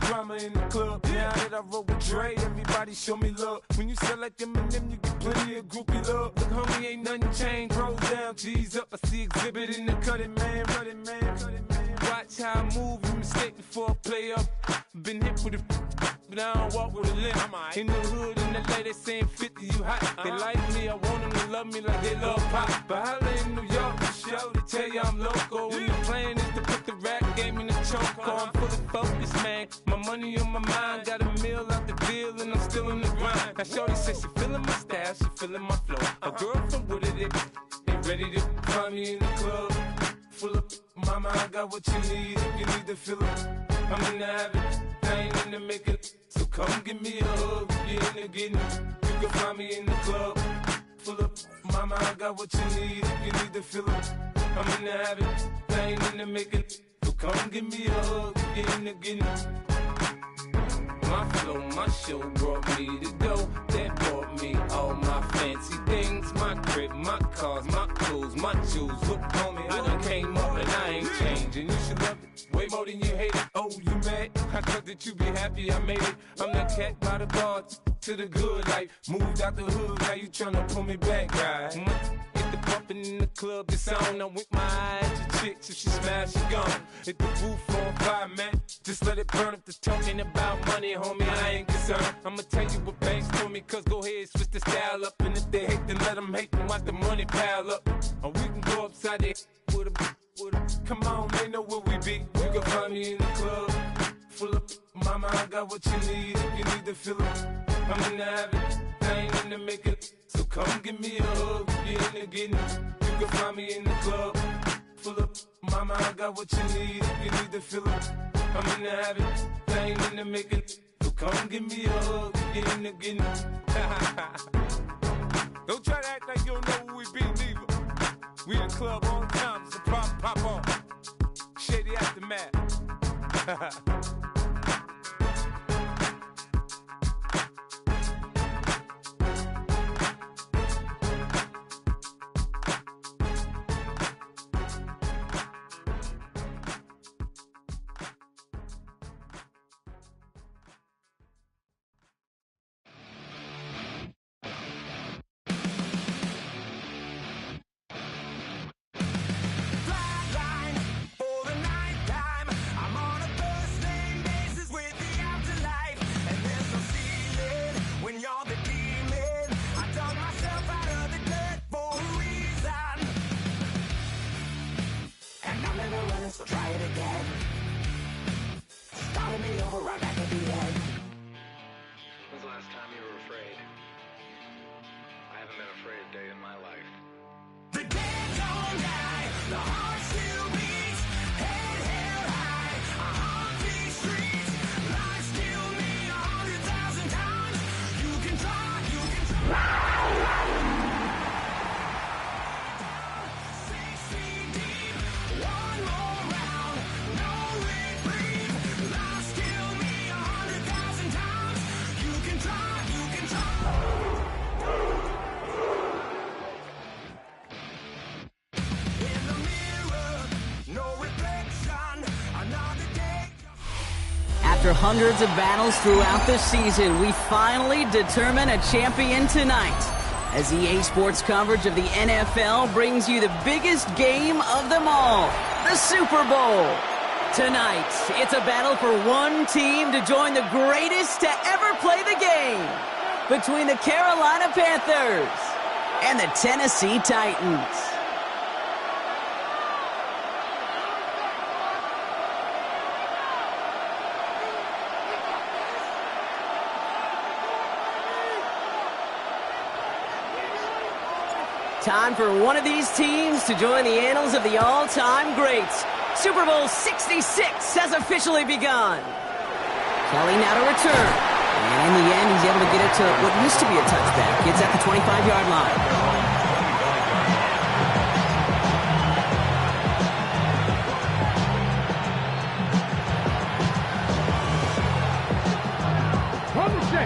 drama in the club. Now that I roll with Dre, everybody show me love. When you select them and them, you get plenty of groupie love. Look, homie, ain't nothing changed. Rolls down, G's up. I see exhibit in the cutting, man. Running, man. Watch how I move, you mistake before I play up. Been hit with it, but I don't walk with a limp. In the hood, in the lady saying 50, you hot. They like me, I want them to love me like they love pop. But holla in New York, the show, they tell you I'm local. And the plan is to put the rap game in the choke. I'm fully focused, man. My money on my mind, got a meal out the deal, and I'm still in the grind. Now shorty says she feeling my style, she feeling my flow. A girl from Wooded, they ready to find me in the club. Full of mama, I got what you need if you need to fill it. I'm in the habit, I ain't in the making. So come give me a hug, if you're in the getting. You can find me in the club. Full of mama, I got what you need if you need to fill it. I'm in the habit, I ain't in the making. So come give me a hug, if you're in the getting. My flow, my show brought me to go. That brought me all my fancy things. My crib, my cars, my clothes, my shoes. Look, homie, I done came up and I ain't changing. You should love it way more than you hate it. Oh, you mad? I thought that you be happy I made it. I'm that cat by the bar to the good life. Moved out the hood, now you tryna pull me back, right? Hit the bumpin' in the club, the sound. I'm with my eyes, your chicks, if she smash, she gone. Hit the roof on fire, man. Just let it burn. If they're talking about money, homie, I ain't concerned. I'ma tell you what banks told me, cause go ahead, switch the style up. And if they hate, then let them hate, then watch the money pile up. Or we can go upside there with a come on, they know where we be. You can find me in the club. Full of mama, I got what you need if you need to fill it. I'm in the habit, I ain't in the making. So come give me a hug if you're in the getting. You can find me in the club. Full of mama, I got what you need if you need to fill it. I'm in the habit, I ain't in the making. So come give me a hug if you're in the getting. Don't try to act like you don't know who we be, neither. We in the club all the time, it's a problem, pop on. Shady Aftermath. So try it again. Starting me over right back at the end. When's the last time you were afraid? I haven't been afraid a day in my life. The dead don't die, the heart still beats, head held high, I haunt these streets. Lies kill me 100,000 times. You can try, you can try. 6 feet deep, one more round, no reprieve. Lies kill me 100,000 times. You can try, you can try. After hundreds of battles throughout the season, we finally determine a champion tonight. As EA Sports coverage of the NFL brings you the biggest game of them all, the Super Bowl. Tonight, it's a battle for one team to join the greatest to ever play the game. Between the Carolina Panthers and the Tennessee Titans. Time for one of these teams to join the annals of the all-time greats. Super Bowl 66 has officially begun. Kelly now to return. And in the end, he's able to get it to what used to be a touchback. It's at the 25-yard line.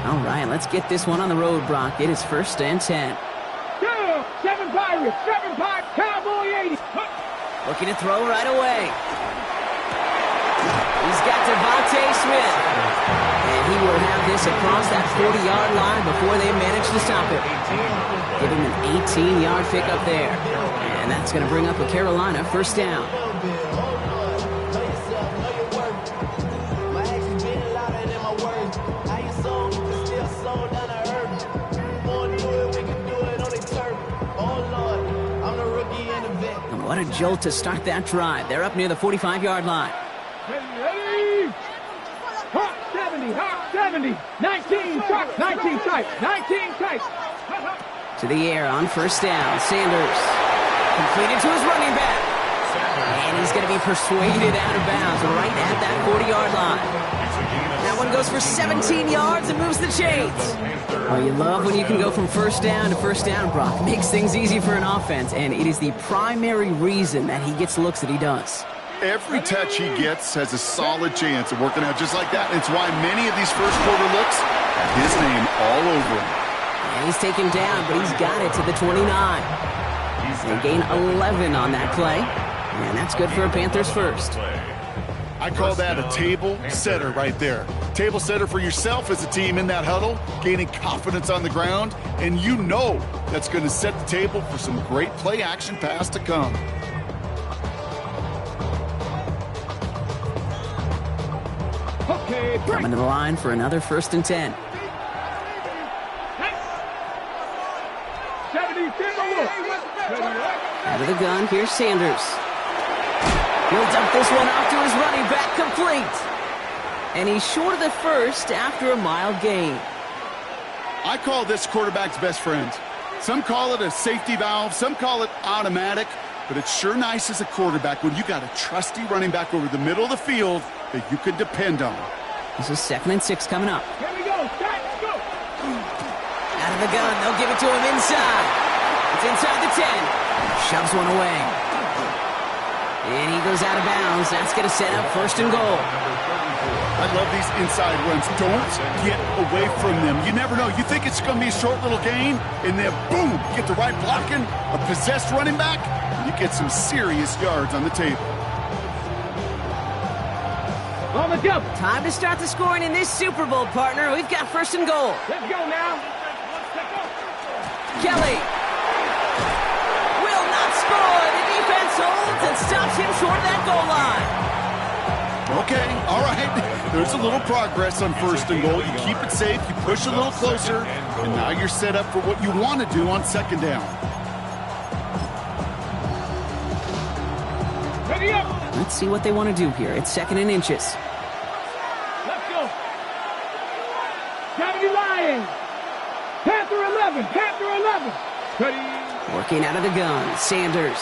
All right, let's get this one on the road, Brock. It is 1st and 10. 7 Pirates, 7 Pirates, Cowboy 80. Looking to throw right away. He's got Devontae Smith. drive this across that 40-yard line before they manage to stop it. Give him an 18-yard pickup there. And that's going to bring up a Carolina first down. And what a jolt to start that drive. They're up near the 45-yard line. Ready? Hot 70, hot 70. 19 tight, 19 tight, 19 tight. To the air on first down. Sanders completed to his running back. And he's going to be persuaded out of bounds right at that 40-yard line. That one goes for 17 yards and moves the chains. Oh, you love when you can go from first down to first down, Brock. Makes things easy for an offense, and it is the primary reason that he gets looks that he does. Every touch he gets has a solid chance of working out just like that. It's why many of these first quarter looks have his name all over them. And he's taken down, but he's got it to the 29. They gain 11 on that play, and that's good for a Panthers first. I call that a table setter right there. Table setter for yourself as a team in that huddle, gaining confidence on the ground, and you know that's going to set the table for some great play action pass to come. Okay, Coming to the line for another 1st and 10. 70, Out of the gun, here's Sanders. He'll dump this one off to his running back, complete. And he's short of the first after a mile gain. I call this quarterback's best friend. Some call it a safety valve, some call it automatic, but it's sure nice as a quarterback when you got a trusty running back over the middle of the field that you can depend on. This is 2nd and 6 coming up. Here we go, let's go. Out of the gun, they'll give it to him inside. It's inside the 10. Shoves one away. And he goes out of bounds. That's going to set up 1st and goal. I love these inside runs. Don't get away from them. You never know. You think it's going to be a short little gain, and then boom, you get the right blocking, a possessed running back, and you get some serious yards on the table. On the double. Time to start the scoring in this Super Bowl, partner. We've got 1st and goal. Let's go now. Kelly will not score. The defense holds and stops him short of that goal line. Okay, all right. There's a little progress on 1st and goal. You keep it safe, you push a little closer, and now you're set up for what you want to do on 2nd down. Ready up. Let's see what they want to do here. It's 2nd and inches. Let's go. 70 Lions. Panther 11. Panther 11. Ready. Working out of the gun. Sanders.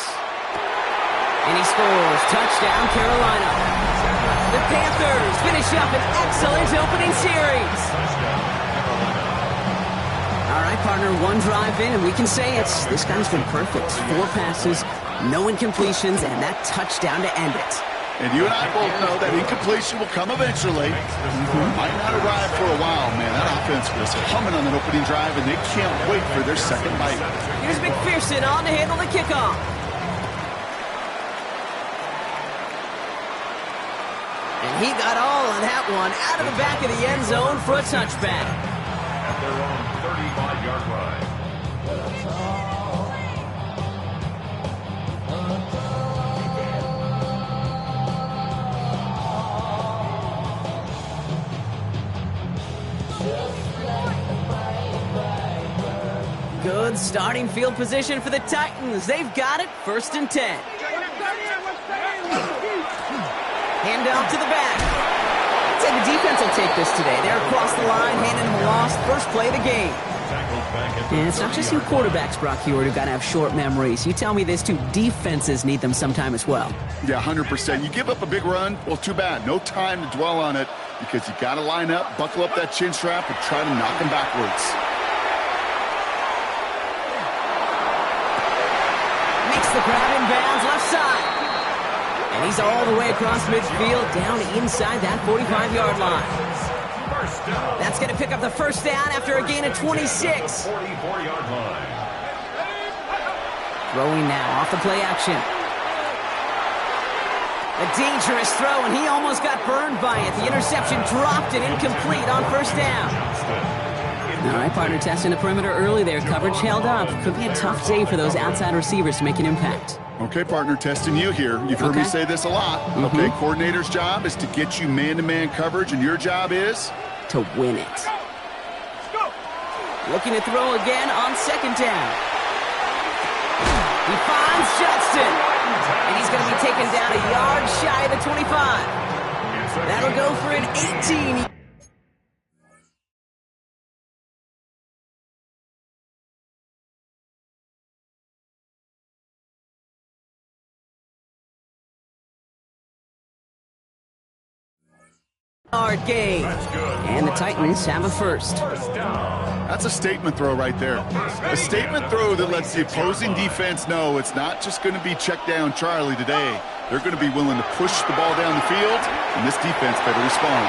And he scores. Touchdown, Carolina. The Panthers finish up an excellent opening series. All right, partner, one drive in, and we can say this guy's been perfect. 4 passes, no incompletions, and that touchdown to end it. And you and I both know that incompletion will come eventually. Might not arrive for a while, man. That offense was humming on that opening drive, and they can't wait for their 2nd bite. Here's McPherson on to handle the kickoff. And he got all of that one out of the back of the end zone for a touchback. At their own 35-yard line. Good starting field position for the Titans. They've got it, 1st and 10. Hand off to the back. I'd say the defense will take this today. They're across the line, handing them a loss. First play of the game. And it's not just you quarterbacks, Brock Heward, who've got to have short memories. You tell me this too, defenses need them sometime as well. Yeah, 100%. You give up a big run, well, too bad. No time to dwell on it because you got to line up, buckle up that chin strap, and try to knock them backwards. Makes the grab in bounds, left side. And he's all the way across midfield, down inside that 45-yard line. That's going to pick up the 1st down after a gain of 26. 44-yard line. Throwing now off the play action. A dangerous throw, and he almost got burned by it. The interception dropped it incomplete on first down. All right, partner, testing the perimeter early there. Coverage held up. Could be a tough day for those outside receivers to make an impact. Okay, partner, testing you here. You've heard me say this a lot. Okay, coordinator's job is to get you man-to-man coverage, and your job is? To win it. Looking to throw again on second down. He finds Johnston. And he's going to be taken down a yard shy of the 25. That'll go for an 18. Yard gain. And the Titans have a first. That's a statement throw right there. A statement throw that lets the opposing defense know it's not just going to be check down Charlie today. They're going to be willing to push the ball down the field, and this defense better respond.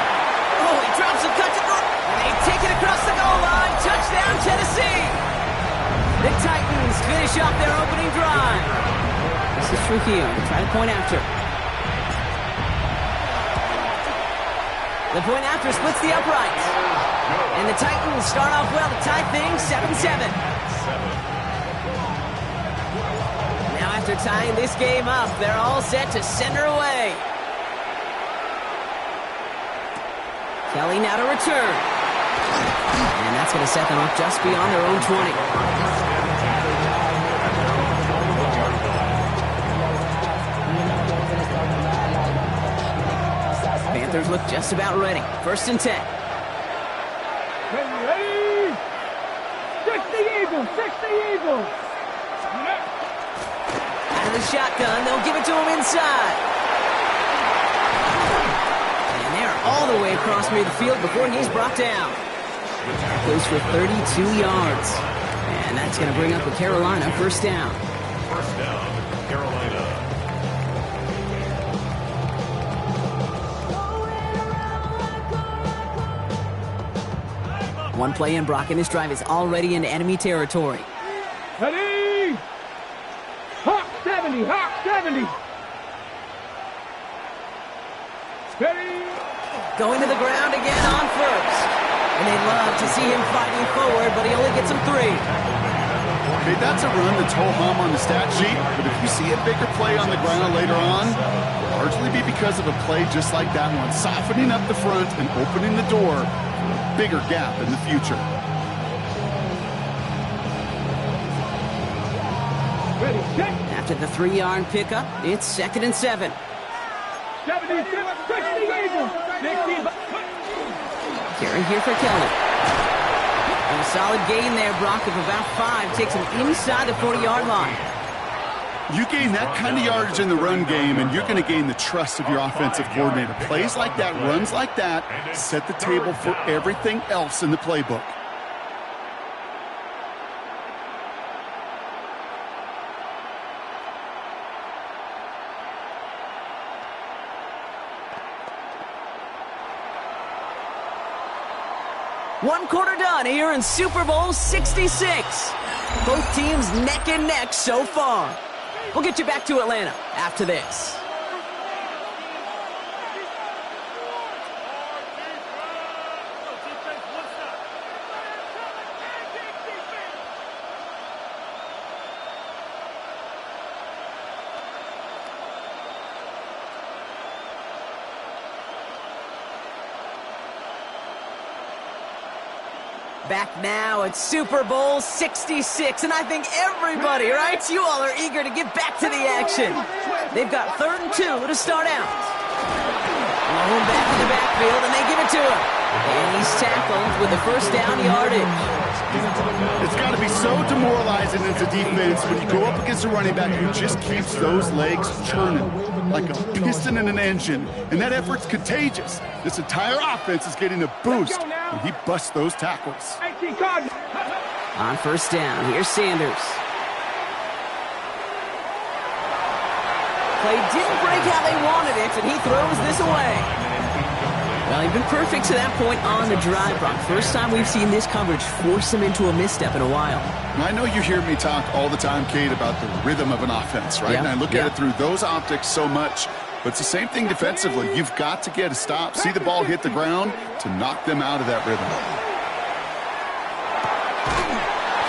Oh, he drops a cut to throw. And they take it across the goal line. Touchdown, Tennessee. The Titans finish off their opening drive. This is Trujillo. Try to point after. The point after splits the uprights. And the Titans start off well to tie things 7-7. Now after tying this game up, they're all set to center away. Kelly now to return. And that's going to set them up just beyond their own 20. Panthers look just about ready. 1st and 10. Ready! 60 Eagles! 60 Eagles! Out of the shotgun, they'll give it to him inside. And they're all the way across near the field before he's brought down. Goes for 32 yards. And that's going to bring up a Carolina 1st down. First down, Carolina. One play in, Brock, and this drive is already into enemy territory. Ready! Hawk 70! Hawk 70! Ready! Going to the ground again on first. And they'd love to see him fighting forward, but he only gets him 3. Okay, that's a run that's ho-hum on the stat sheet, but if you see a bigger play on the ground later on, it'll largely be because of a play just like that one, softening up the front and opening the door for a bigger gap in the future. Ready, set! After the 3-yard pickup, it's 2nd and 7. 70, 60 Eagles! 60. Carry here for Kelly. And a solid gain there, Brock, of about 5. Takes him inside the 40-yard line. You gain that kind of yardage in the run game, and you're going to gain the trust of your offensive coordinator. Plays like that, runs like that, set the table for everything else in the playbook. One quarter done here in Super Bowl 66. Both teams neck and neck so far. We'll get you back to Atlanta after this. Back now at Super Bowl 66, and I think everybody, right? You all are eager to get back to the action. They've got 3rd and 2 to start out. Malone back in the backfield, and they give it to him. And he's tackled with the 1st down yardage. It's got to be so demoralizing as a defense when you go up against a running back who just keeps those legs churning like a piston in an engine, and that effort's contagious. This entire offense is getting a boost when he busts those tackles. On 1st down, here's Sanders. Play didn't break how they wanted it, and he throws this away. Well, he's been perfect to that point on the drive, Brock. First time we've seen this coverage force him into a misstep in a while. I know you hear me talk all the time, Kate, about the rhythm of an offense, right? And I look at it through those optics so much. But it's the same thing defensively. You've got to get a stop, see the ball hit the ground to knock them out of that rhythm.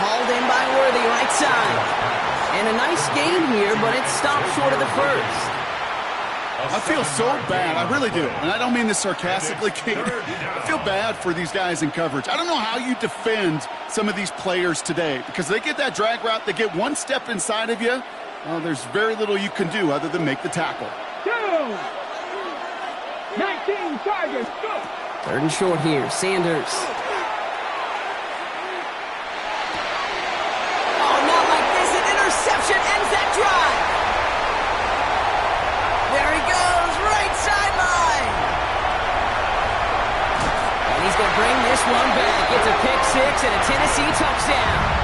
Hauled in by Worthy, right side. And a nice gain here, but it stopped short of the first. I feel so bad. I really do. And I don't mean this sarcastically, Kate. I feel bad for these guys in coverage. I don't know how you defend some of these players today because they get that drag route, they get one step inside of you. Well, there's very little you can do other than make the tackle. 19 Tigers, go! Third and short here, Sanders. Oh, not like this. An interception ends that drive. There he goes, right sideline. And he's going to bring this one back. It's a pick six and a Tennessee touchdown.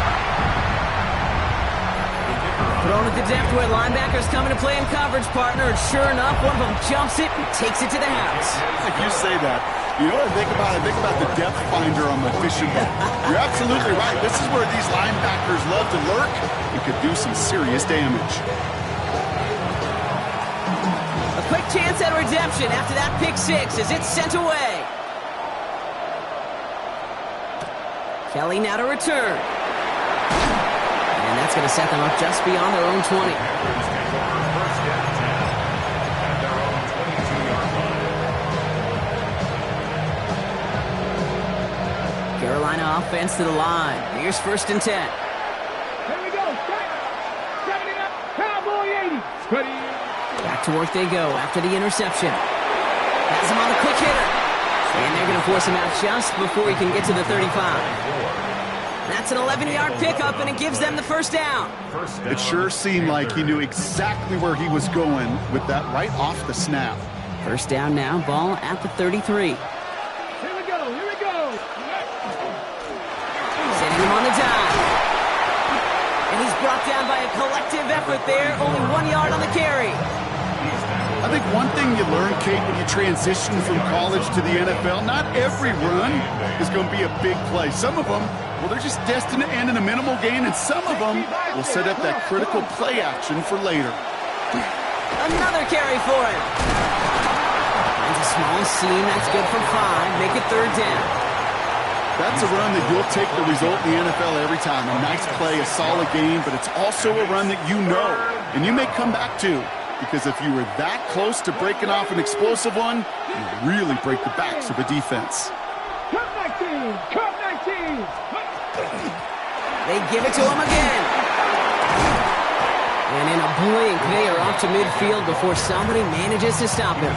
Thrown at the depth where linebackers coming to play in coverage, partner. And sure enough, one of them jumps it and takes it to the house. Like you say that. You know what I think about? I think about the depth finder on my fishing boat. You're absolutely right. This is where these linebackers love to lurk and could do some serious damage. A quick chance at redemption after that pick six as it's sent away. Kelly now to return. And that's going to set them up just beyond their own 20. Carolina offense to the line. Here's 1st and 10. Here we go. 70 up. Cowboy 80. Ready. Back to work they go after the interception. Has him on a quick hitter. And they're going to force him out just before he can get to the 35. That's an 11-yard pickup, and it gives them the first down. It sure seemed like he knew exactly where he was going with that right off the snap. First down now, ball at the 33. Here we go. Here we go. Sending him on the dive. And he's brought down by a collective effort there, only 1 yard on the carry. I think one thing you learn, Kate, when you transition from college to the NFL, not every run is going to be a big play. Some of them, well, they're just destined to end in a minimal gain, and some of them will set up that critical play action for later. Another carry for him. Finds a small seam, that's good for 5. Make it 3rd down. That's a run that you'll take the result in the NFL every time. A nice play, a solid game, but it's also a run that you know, and you may come back to. Because if you were that close to breaking off an explosive one, you really break the backs of a defense. Cut 19. Cut 19. They give it to him again. And in a blink, they are off to midfield before somebody manages to stop him.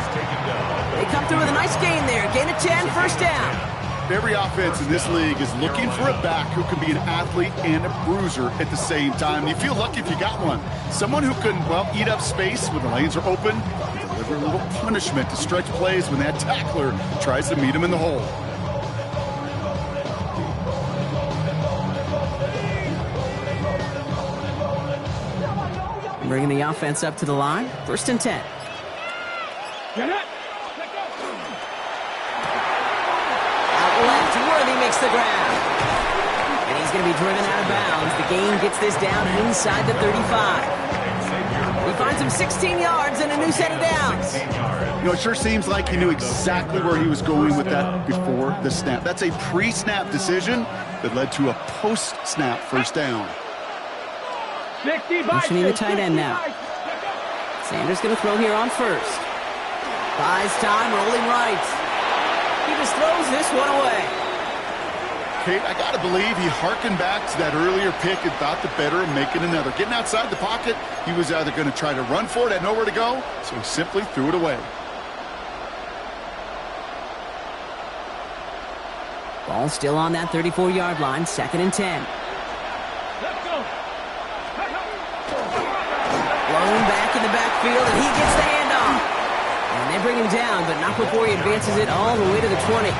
They come through with a nice gain there. Gain of 10, first down. Every offense in this league is looking for a back who can be an athlete and a bruiser at the same time. You feel lucky if you got one. Someone who can, well, eat up space when the lanes are open and deliver a little punishment to stretch plays when that tackler tries to meet him in the hole. Bringing the offense up to the line. 1st and 10. Get it. Left, Worthy makes the grab. And he's going to be driven out of bounds. The gain gets this down inside the 35. He finds him 16 yards and a new set of downs. You know, it sure seems like he knew exactly where he was going with that before the snap. That's a pre-snap decision that led to a post-snap first down. Motioning the tight end now. Sanders going to throw here on 1st. Buys time, rolling right. He just throws this one away. Kate, I got to believe he hearkened back to that earlier pick and thought the better of making another. Getting outside the pocket, he was either going to try to run for it, had nowhere to go, so he simply threw it away. Ball still on that 34-yard line, 2nd and 10. Let's go. Blown back in the backfield, and he gets the handoff. And they bring him down, but not before he advances it all the way to the 20.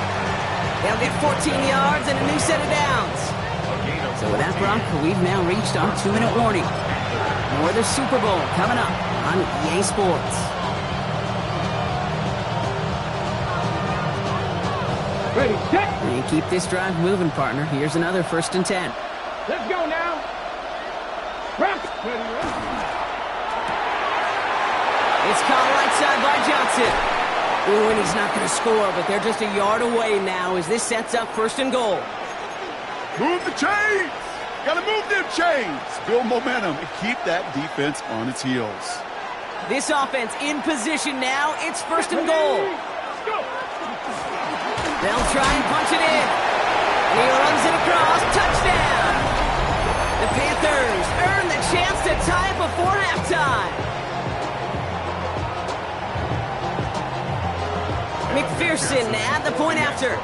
They'll get 14 yards and a new set of downs. So with that, Brock, we've now reached our 2-minute warning. More of the Super Bowl coming up on EA Sports. Ready, set. And keep this drive moving, partner. Here's another 1st and 10. Let's go now. Ready, ready. It's caught right side by Johnson. Ooh, and he's not going to score, but they're just a yard away now as this sets up 1st and goal. Move the chains! Gotta move them chains! Build momentum and keep that defense on its heels. This offense in position now. It's 1st and goal. They'll try and punch it in. And he runs it across. Touchdown! The Panthers earn the chance to tie it before halftime. McPherson at the point after.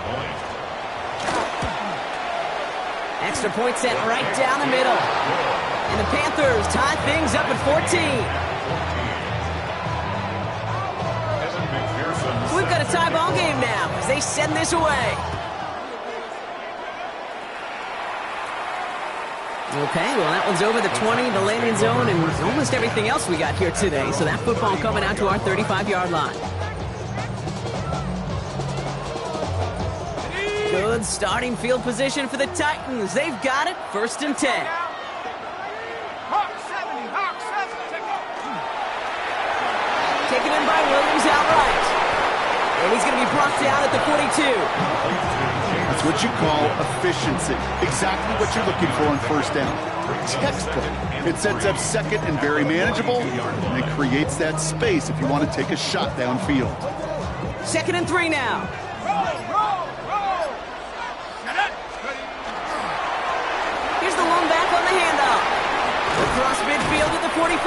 Extra point sent right down the middle. And the Panthers tie things up at 14. So we've got a tie ball game now as they send this away. Okay, well, that one's over the 20, the landing zone, and almost everything else we got here today. So that football coming out to our 35-yard line. Good starting field position for the Titans. They've got it, 1st and 10. Taken in by Williams outright. And he's going to be brought down at the 42. That's what you call efficiency. Exactly what you're looking for on 1st down. Textbook. It sets up 2nd and very manageable, and it creates that space if you want to take a shot downfield. 2nd and 3 now. Here's the lone back on the handoff. Across midfield at the 45.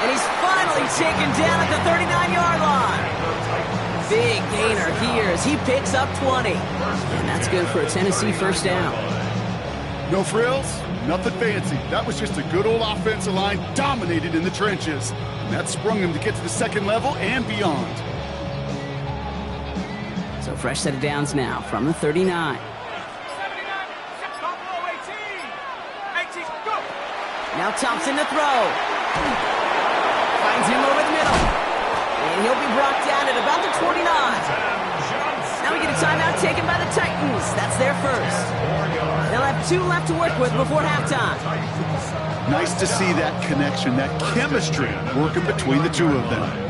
And he's finally taken down at the 39-yard line. Big gainer here as he picks up 20. And that's good for a Tennessee 1st down. No frills, nothing fancy. That was just a good old offensive line dominated in the trenches. And that sprung them to get to the 2nd level and beyond. So fresh set of downs now from the 39. Now Thompson to throw. Finds him over the middle. And he'll be brought down at about the 29. Now we get a timeout taken by the Titans. That's their 1st. They'll have 2 left to work with before halftime. Nice to see that connection, that chemistry working between the 2 of them.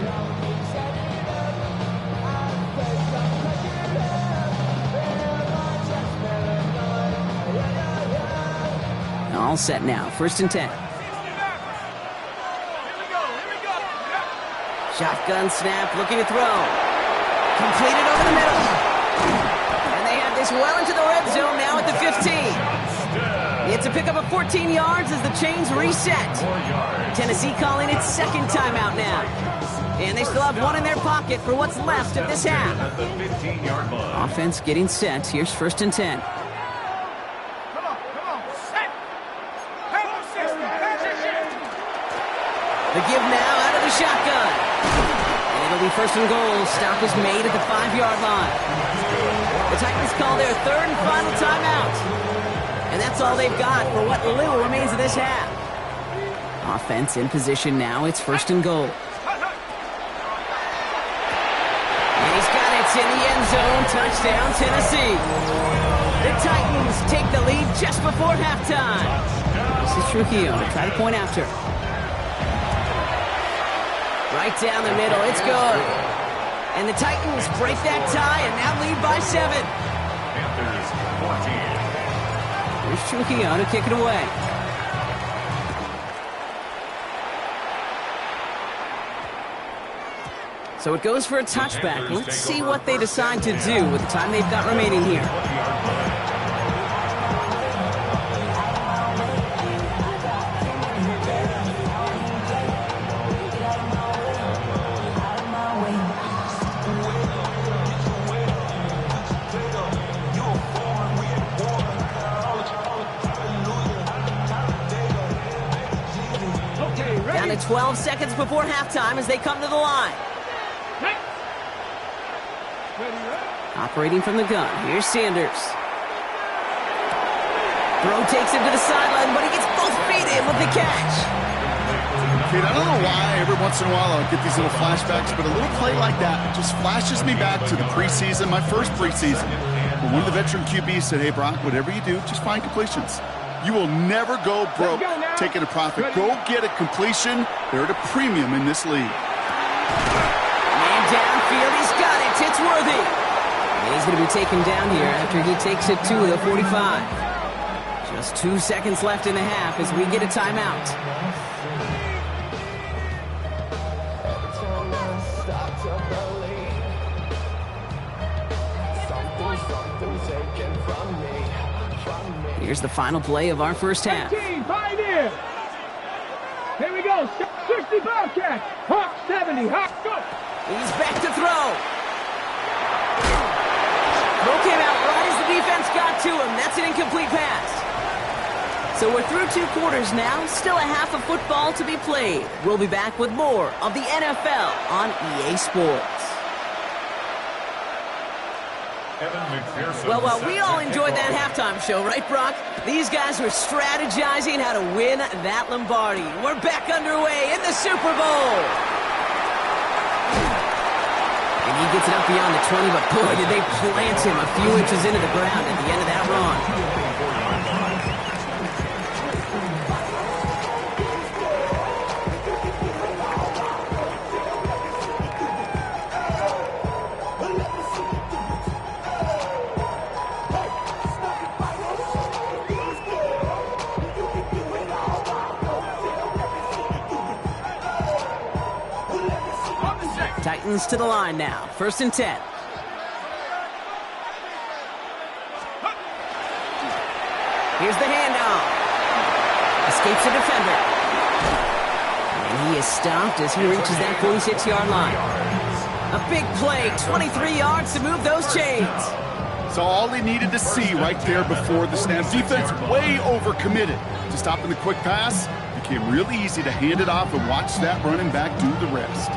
All set now, 1st and 10. Shotgun snap, looking to throw. Completed over the middle. And they have this well into the red zone now at the 15. It's a pickup of 14 yards as the chains reset. Tennessee calling its 2nd timeout now. And they still have 1 in their pocket for what's left of this half. Offense getting set. Here's 1st and 10. The give now out of the shotgun. And it'll be 1st and goal. Stop is made at the 5-yard line. The Titans call their 3rd and final timeout. And that's all they've got for what little remains of this half. Offense in position now. It's 1st and goal. And he's got it in the end zone. Touchdown, Tennessee. The Titans take the lead just before halftime. This is Trujillo to try to point after. Right down the middle, it's good. And the Titans break that tie and now lead by 7. Here's Trujillo to kick it away. So it goes for a touchback. Let's see what they decide to do with the time they've got remaining here. Down to 12 seconds before halftime as they come to the line. Operating from the gun, here's Sanders. Throw takes him to the sideline, but he gets both feet in with the catch. Kid, I don't know why every once in a while I'll get these little flashbacks, but a little play like that just flashes me back to the preseason, my first preseason. When one of the veteran QBs said, hey, Brock, whatever you do, just find completions. You will never go broke taking a profit. Go get a completion. They're at a premium in this league. downfield. He's got it. It's Worthy. And he's going to be taken down here after he takes it to the 45. Just 2 seconds left in the half as we get a timeout. Here's the final play of our first half. 15, pioneer. Here we go. 60 Bobcats. Hawk 70. Hawk, go. He's back to throw. Throw came out right as the defense got to him. That's an incomplete pass. So we're through 2 quarters now. Still a half of football to be played. We'll be back with more of the NFL on EA Sports. Well, we all enjoyed that halftime show, right, Brock? These guys were strategizing how to win that Lombardi. We're back underway in the Super Bowl. And he gets it up beyond the 20, but boy, did they plant him a few inches into the ground at the end of that run. Titans to the line now. 1st and 10. Here's the handoff. Escapes the defender. And he is stopped as he reaches that 46-yard line. A big play, 23 yards to move those chains. So all he needed to see right there before the snap. Defense way overcommitted to stopping the quick pass. Became really easy to hand it off and watch that running back do the rest.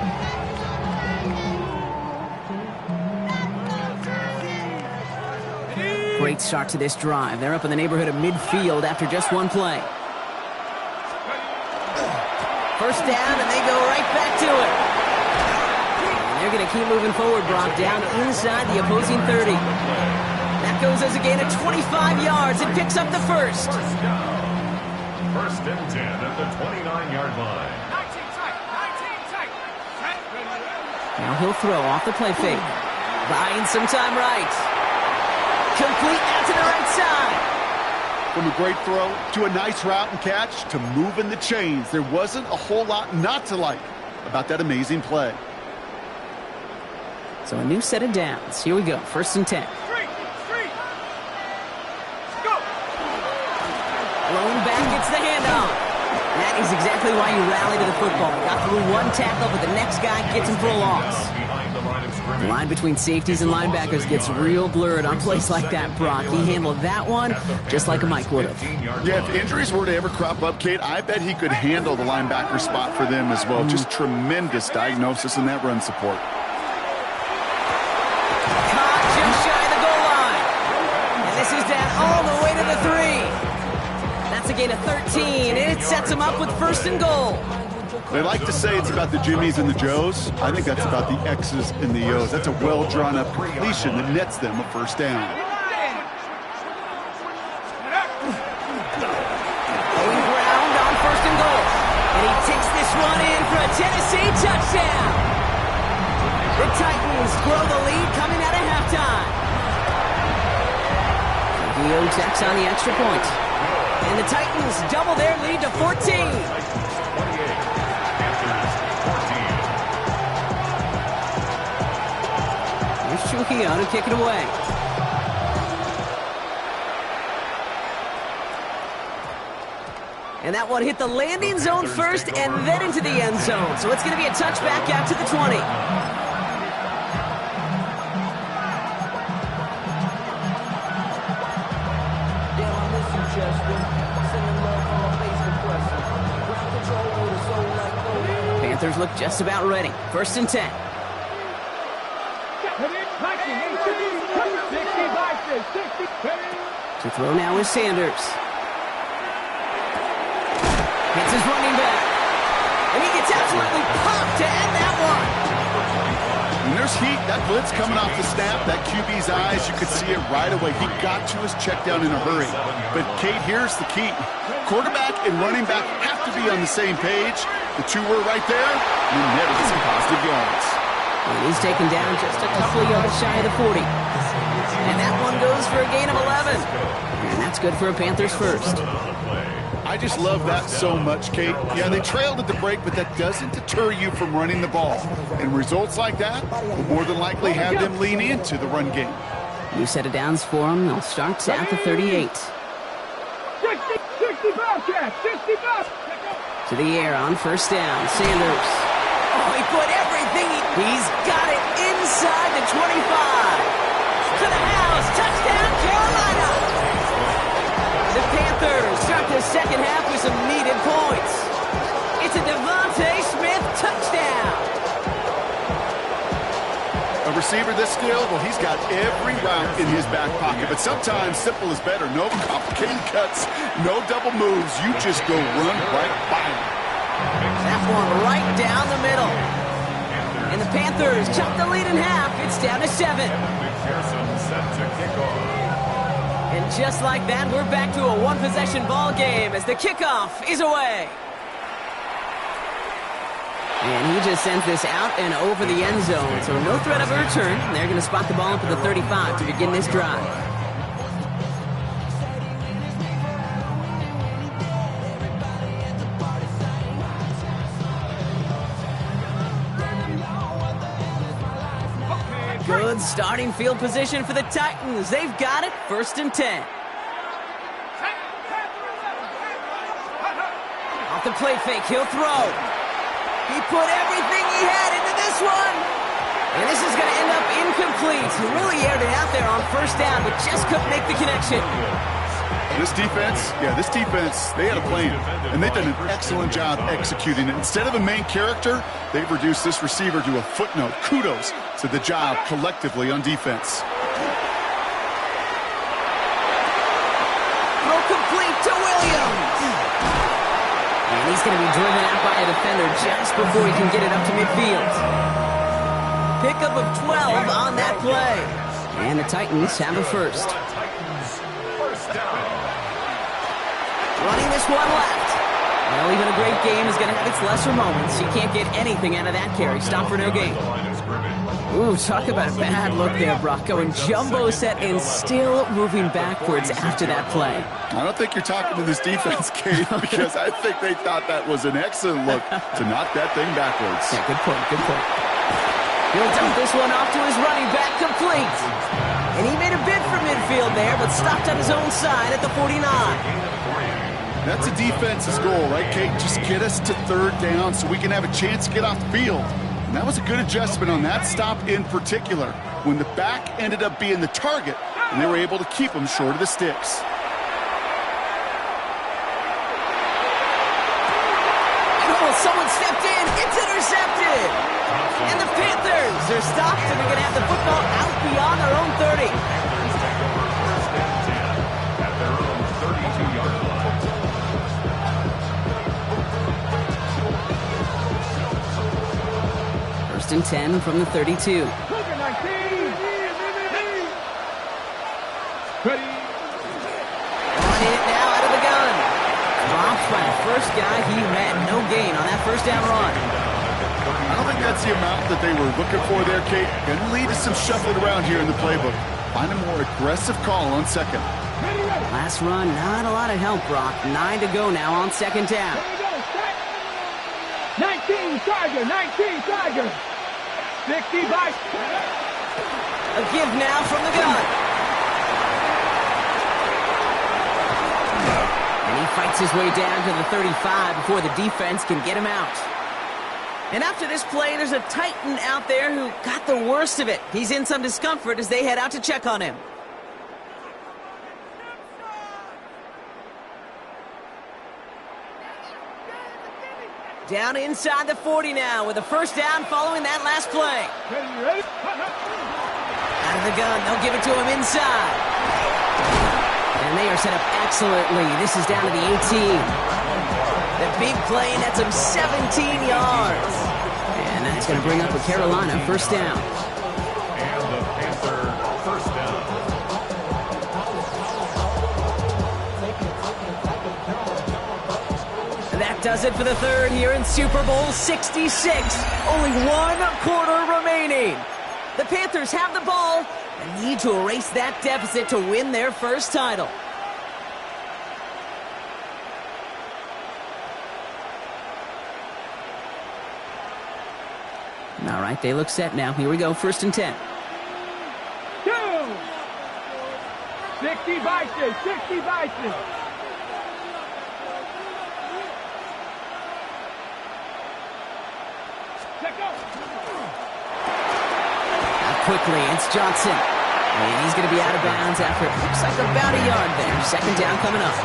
Great start to this drive. They're up in the neighborhood of midfield after just 1 play. 1st down, and they go right back to it. And they're going to keep moving forward, Brock, down inside the opposing 30. That goes as a gain of 25 yards. It picks up the first. 1st and 10 at the 29-yard line. Now he'll throw off the play fake. Buying some time right. Complete out to the right side. From a great throw to a nice route and catch to moving the chains. There wasn't a whole lot not to like about that amazing play. So a new set of downs. Here we go. 1st and 10. Go. Blown back, gets the handoff. That is exactly why you rally to the football. Got through 1 tackle, but the next guy gets him for a loss. The line between safeties and linebackers gets real blurred on plays like that, Brock. He handled that one just like a Mike would have. Yeah, if injuries were to ever crop up, Kate, I bet he could handle the linebacker spot for them as well. Just tremendous diagnosis in that run support. Caught just shy of the goal line. And this is down all the way to the 3. That's a gain of 13, and it sets him up with 1st and goal. They like to say it's about the Jimmies and the Joes. I think that's about the X's and the O's. That's a well-drawn-up completion that nets them a 1st down. Going ground on 1st and goal. And he takes this one in for a Tennessee touchdown. The Titans grow the lead coming out of halftime. Gio tacks on the extra point. And the Titans double their lead to 14. Gio to kick it away. And that one hit the landing zone first and then into the end zone. So it's going to be a touchback out to the 20. Panthers look just about ready. 1st and 10. To throw now is Sanders. Hits his running back. And he gets absolutely popped to end that one. When there's heat, that blitz coming off the snap, that QB's eyes, you could see it right away. He got to his check down in a hurry. But, Kate, here's the key. Quarterback and running back have to be on the same page. The 2 were right there, and then netted some positive yards. And he's taken down just a couple of yards shy of the 40. And that one goes for a gain of 11. And that's good for a Panthers first. I just love that so much, Kate. Yeah, they trailed at the break, but that doesn't deter you from running the ball. And results like that will more than likely have them lean into the run game. New set of downs for them. They'll start at the 38. 60 Bobcats, 60 Bobcats. To the air on first down. Sanders. Oh, he put everything. He's got it inside the 25. To the house. Touchdown, Carolina. The Panthers start the second half with some needed points. It's a Devontae Smith touchdown. A receiver this skilled, well, he's got every route in his back pocket. But sometimes simple is better. No complicated cuts, no double moves. You just go run right by him. That one right down the middle. And the Panthers chop the lead in half. It's down to 7. And just like that, we're back to a one-possession ball game as the kickoff is away. And he just sends this out and over the end zone. So no threat of a return. They're going to spot the ball up at the 35 to begin this drive. Good starting field position for the Titans. They've got it, 1st and 10. Off the play fake, he'll throw. He put everything he had into this one. And this is going to end up incomplete. He really aired it out there on first down, but just couldn't make the connection. This defense, they had a plan, and they've done an excellent job executing it. Instead of a main character, they've reduced this receiver to a footnote. Kudos to the job collectively on defense. Throw complete to Williams. And he's going to be driven out by a defender just before he can get it up to midfield. Pickup of 12 on that play. And the Titans have a first. Running this one left. Well, even a great game is going to have its lesser moments. You can't get anything out of that carry. Stop for no gain. Ooh, talk about a bad look there, Brock. Going jumbo set and still moving backwards after that play. I don't think you're talking to this defense, Kate, because I think they thought that was an excellent look to knock that thing backwards. Yeah, good point, good point. He'll dump this one off to his running back, complete. And he made a bid for midfield there, but stopped on his own side at the 49. That's a defense's goal, right, Kate? Just get us to 3rd down so we can have a chance to get off the field. And that was a good adjustment on that stop in particular, when the back ended up being the target, and they were able to keep him short of the sticks. Oh, someone stepped in. It's intercepted. And the Panthers are stopped, and they're going to have the football out beyond their own 30. At their own 32-yard line. First and 10 from the 32. Ready. On it now out of the gun. Dropped by the first guy he met. No gain on that first down run. I don't think that's the amount that they were looking for there, Kate. Going to lead to some shuffling around here in the playbook. Find a more aggressive call on second. Last run, not a lot of help, Brock. 9 to go now on second down. 19 Tiger, 19 Tiger. 60 by. A give now from the gun. And he fights his way down to the 35 before the defense can get him out. And after this play, there's a Titan out there who got the worst of it. He's in some discomfort as they head out to check on him. Down inside the 40 now with a first down following that last play. Ready. Out of the gun, they'll give it to him inside. And they are set up excellently. This is down to the 18. The big play, and that's him 17 yards. And that's going to bring up a Carolina first down. And the Panther first down. That does it for the third here in Super Bowl 66. Only 1 quarter remaining. remaining. The Panthers have the ball and need to erase that deficit to win their first title. All right, they look set now. Here we go, 1st and 10. 60 Vices, 60 Vices. Quickly, it's Johnson. And he's going to be out of bounds after it looks like about a yard there. 2nd down coming up.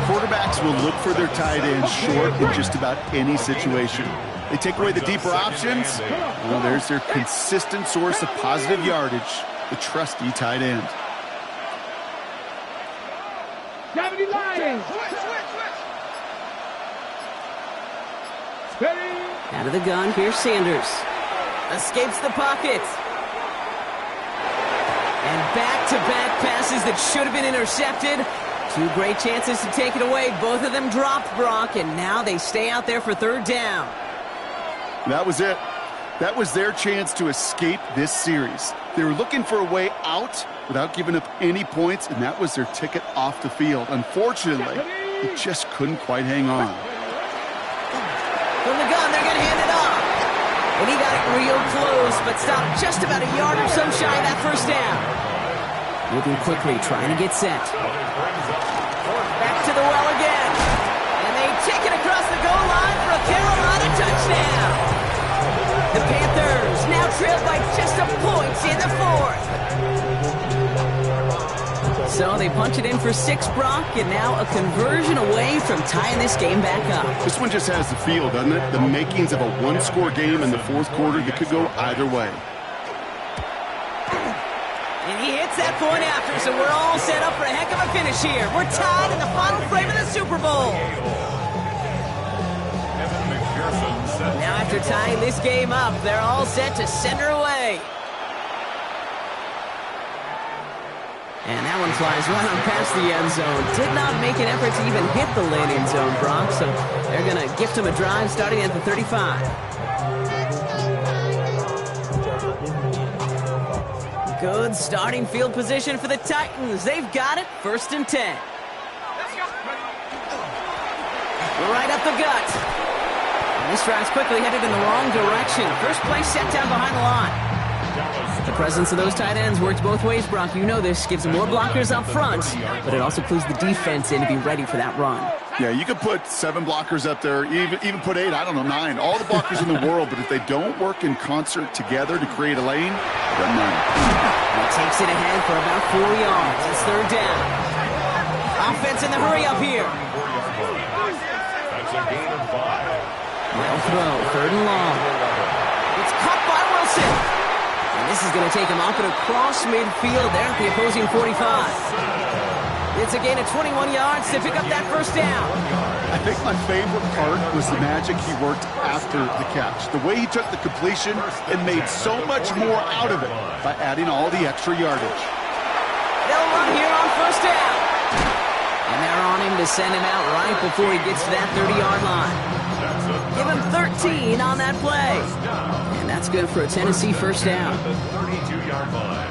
Quarterbacks will look for their tight end short in just about any situation. They take away the deeper options. Well, there's their consistent source of positive yardage, the trusty tight end. 70 Lions. Out of the gun, here's Sanders. Escapes the pocket. And back-to-back passes that should have been intercepted. 2 great chances to take it away. Both of them dropped, Brock, and now they stay out there for 3rd down. That was it. That was their chance to escape this series. They were looking for a way out without giving up any points, and that was their ticket off the field. Unfortunately, they just couldn't quite hang on. From the gun, they're going to hand it off. And he got it real close, but stopped just about a yard or so shy of that 1st down. Moving quickly, trying to get set. Back to the well again. And they take it across the goal line for a Carolina touchdown. The Panthers now trailed by just a point in the 4th. So they punch it in for 6, Brock, and now a conversion away from tying this game back up. This one just has the feel, doesn't it? The makings of a one-score game in the 4th quarter that could go either way. And he hits that point after, so we're all set up for a heck of a finish here. We're tied in the final frame of the Super Bowl. Now after tying this game up, they're all set to send her away. And that one flies right on past the end zone. Did not make an effort to even hit the landing zone, Brock, so they're going to gift him a drive starting at the 35. Good starting field position for the Titans. They've got it, 1st and 10. Right up the gut. And this drive's quickly headed in the wrong direction. First play set down behind the line. The presence of those tight ends works both ways, Brock. You know this. Gives them more blockers up front, but it also clues the defense in to be ready for that run. Yeah, you could put 7 blockers up there, even put 8, I don't know, 9. All the blockers in the world, but if they don't work in concert together to create a lane, they're none. He takes it ahead for about 4 yards. It's 3rd down. Offense in the hurry up here. That's a gain of 5. Well throw, 3rd and long. It's caught by Wilson. And this is going to take him up and across midfield there at the opposing 45. It's a gain of 21 yards to pick up that 1st down. I think my favorite part was the magic he worked after the catch. The way he took the completion and made so much more out of it by adding all the extra yardage. They'll run here on 1st down. And they're on him to send him out right before he gets to that 30-yard line. Give him 13 on that play. And that's good for a Tennessee 1st down. 32-yard line.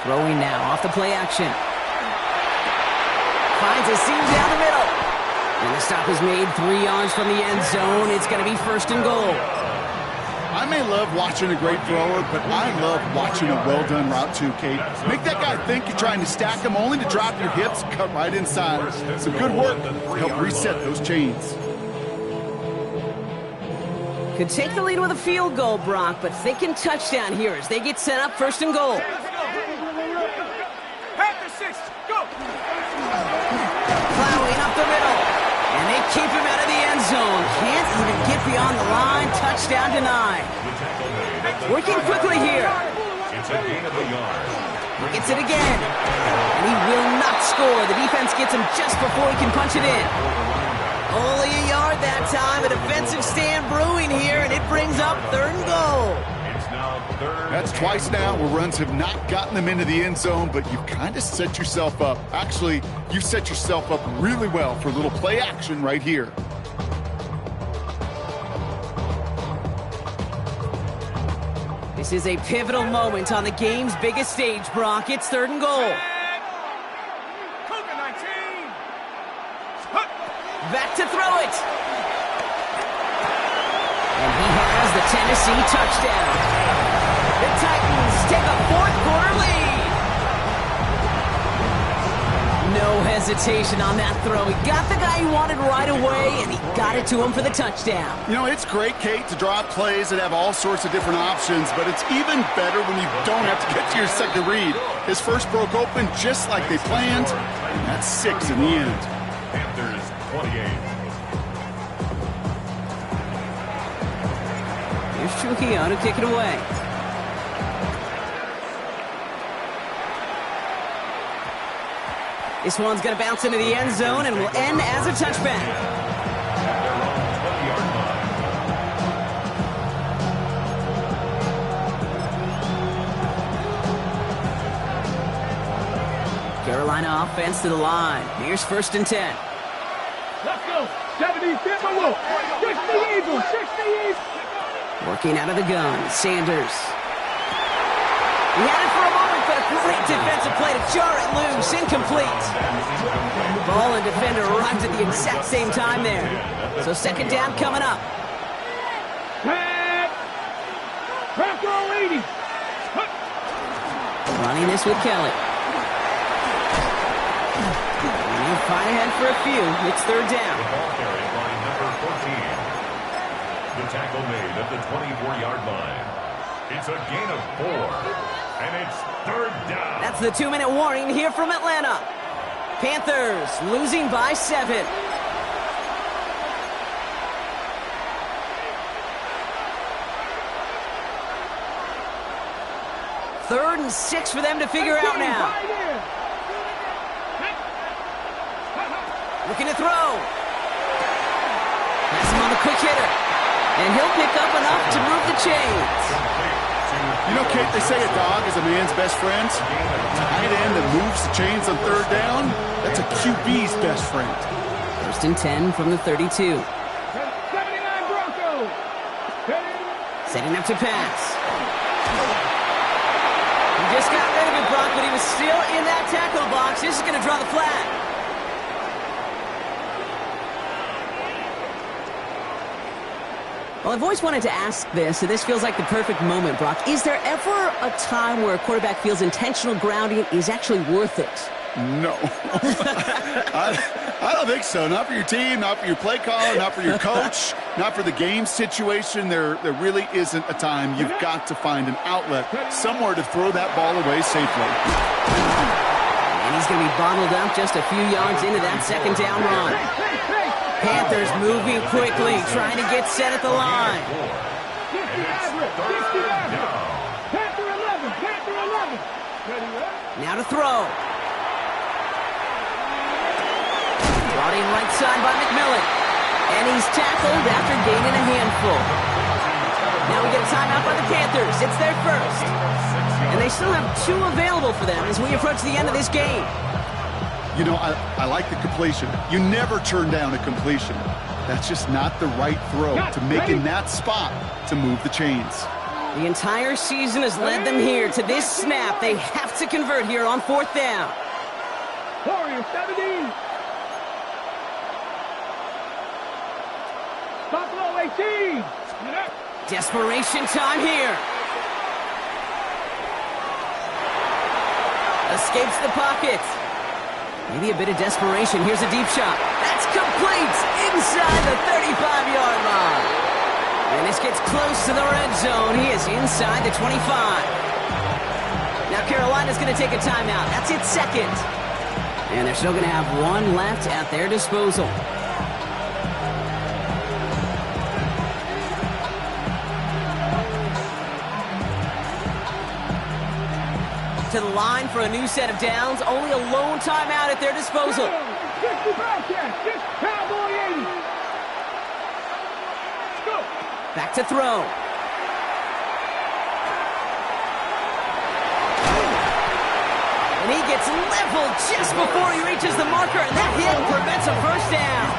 Throwing now off the play action. Finds a seam down the middle. And the stop is made 3 yards from the end zone. It's going to be 1st and goal. I may love watching a great thrower, but I love watching a well-done route too, Kate. Make that guy think you're trying to stack him only to drop your hips, cut right inside. Some good work to help reset those chains. Could take the lead with a field goal, Brock, but thinking touchdown here as they get set up 1st and goal. Plowing up the middle. And they keep him out of the end zone. Can't even get beyond the line. Touchdown denied. Working quickly here. It's a gain of a yard. He gets it again. And he will not score. The defense gets him just before he can punch it in. Only a yard that time. A defensive stand brewing here, and it brings up 3rd and goal. It's now 3rd. That's twice now where runs have not gotten them into the end zone, but you kind of set yourself up. Actually, you set yourself up really well for a little play action right here. This is a pivotal moment on the game's biggest stage, Brock. It's 3rd and goal. Back to throw it. And he has the Tennessee touchdown. The Titans take a 4th-quarter lead. No hesitation on that throw. He got the guy he wanted right away, and he got it to him for the touchdown. You know, it's great, Kate, to draw up plays that have all sorts of different options, but it's even better when you don't have to get to your second read. His first broke open just like they planned, and that's 6 in the end. Panthers 28. Here's Trujillo to kick it away. This one's going to bounce into the end zone and will end as a touchback. Carolina offense to the line. Here's 1st and 10. Let's go. 70, 60 Eagles, 60 Eagles. Working out of the gun, Sanders. He had it for a moment, but a great defensive play to jar it loose. Incomplete. Ball and defender arrived at the exact same time there. So 2nd down coming up. Back row 80. Running this with Kelly. And he'll fight ahead for a few. It's 3rd down. The ball carried by number 14. The tackle made at the 24-yard line. It's a gain of 4. And it's 3rd down. That's the 2-minute warning here from Atlanta. Panthers losing by 7. Third and 6 for them to figure out now. Looking to throw. Pass him on the quick hitter. And he'll pick up enough to move the chains. You know, Kate, they say a dog is a man's best friend. A tight end that moves the chains on 3rd down, that's a QB's best friend. 1st and 10 from the 32. 79 Broncos. Setting up to pass. He just got rid of it, Brock, but he was still in that tackle box. This is going to draw the flag. Well, I've always wanted to ask this, so this feels like the perfect moment, Brock. Is there ever a time where a quarterback feels intentional grounding is actually worth it? No. I don't think so. Not for your team, not for your play caller, not for your coach, not for the game situation. There really isn't a time. You've got to find an outlet, somewhere to throw that ball away safely. And he's going to be bottled up just a few yards into that 2nd down run. Panthers moving quickly, trying to get set at the line. Now to throw. Brought in right side by McMillan. And he's tackled after gaining a handful. Now we get a timeout by the Panthers. It's their first. And they still have 2 available for them as we approach the end of this game. You know, I like the completion. You never turn down a completion. That's just not the right throw to make in that spot to move the chains. The entire season has led them here to this snap. They have to convert here on 4th down. Warriors 70. Buffalo 18. Desperation time here. Escapes the pocket. Maybe a bit of desperation. Here's a deep shot. That's complete inside the 35-yard line. And this gets close to the red zone. He is inside the 25. Now Carolina's going to take a timeout. That's its 2nd. And they're still going to have 1 left at their disposal. To the line for a new set of downs. Only a lone timeout at their disposal. Back to throw. And he gets leveled just before he reaches the marker, and that hit prevents a 1st down.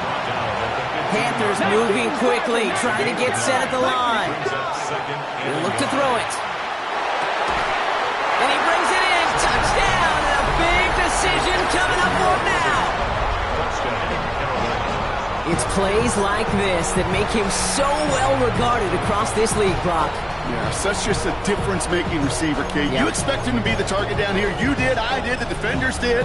Panthers moving quickly, trying to get set at the line. They'll look to throw it. It's plays like this that make him so well regarded across this league, Brock. Yeah, such just a difference-making receiver, Kate. You expect him to be the target down here. You did, I did, the defenders did.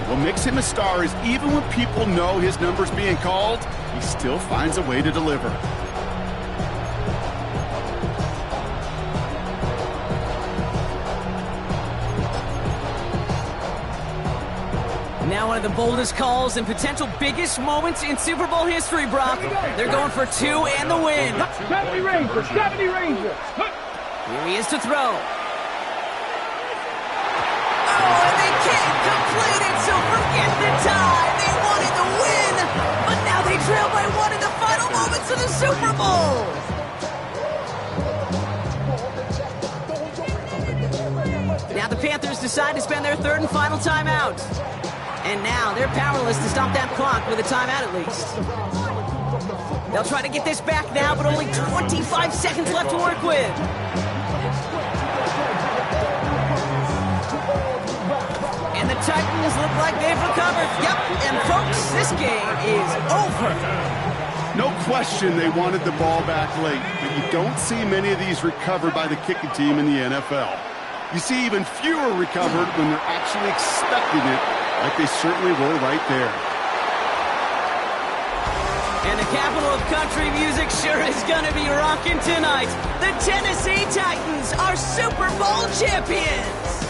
What makes him a star is even when people know his number's being called, he still finds a way to deliver. Now one of the boldest calls and potential biggest moments in Super Bowl history, Brock. They're going for 2 and the win. 70 Rangers, 70 Rangers. Here he is to throw. Oh, and they can't complete it, so forget the tie. They wanted the win, but now they trail by 1 in the final moments of the Super Bowl. Now the Panthers decide to spend their 3rd and final timeout. And now they're powerless to stop that clock with a timeout at least. They'll try to get this back now, but only 25 seconds left to work with. And the Titans look like they've recovered. Yep, and folks, this game is over. No question they wanted the ball back late, but you don't see many of these recovered by the kicking team in the NFL. You see even fewer recovered when they're actually expecting it, like they certainly were right there. And the capital of country music sure is going to be rocking tonight. The Tennessee Titans are Super Bowl champions.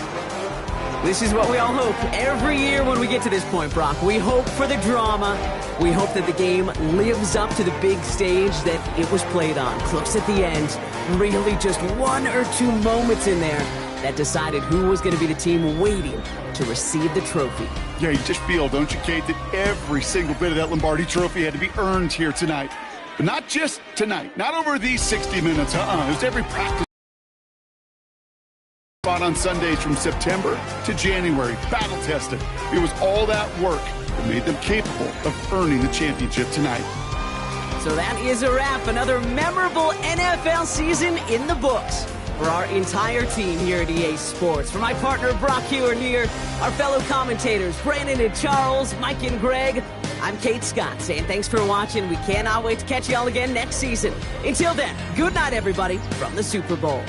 This is what we all hope every year when we get to this point, Brock. We hope for the drama. We hope that the game lives up to the big stage that it was played on. Close at the end. Really just 1 or 2 moments in there that decided who was going to be the team waiting to receive the trophy. Yeah, you just feel, don't you, Kate, that every single bit of that Lombardi trophy had to be earned here tonight. But not just tonight, not over these 60 minutes. It was every practice spot on Sundays from September to January, battle tested. It was all that work that made them capable of earning the championship tonight. So that is a wrap. Another memorable NFL season in the books for our entire team here at EA Sports. For my partner, Brock Hewer-Neer, our fellow commentators, Brandon and Charles, Mike and Greg, I'm Kate Scott saying thanks for watching. We cannot wait to catch y'all again next season. Until then, good night, everybody, from the Super Bowl.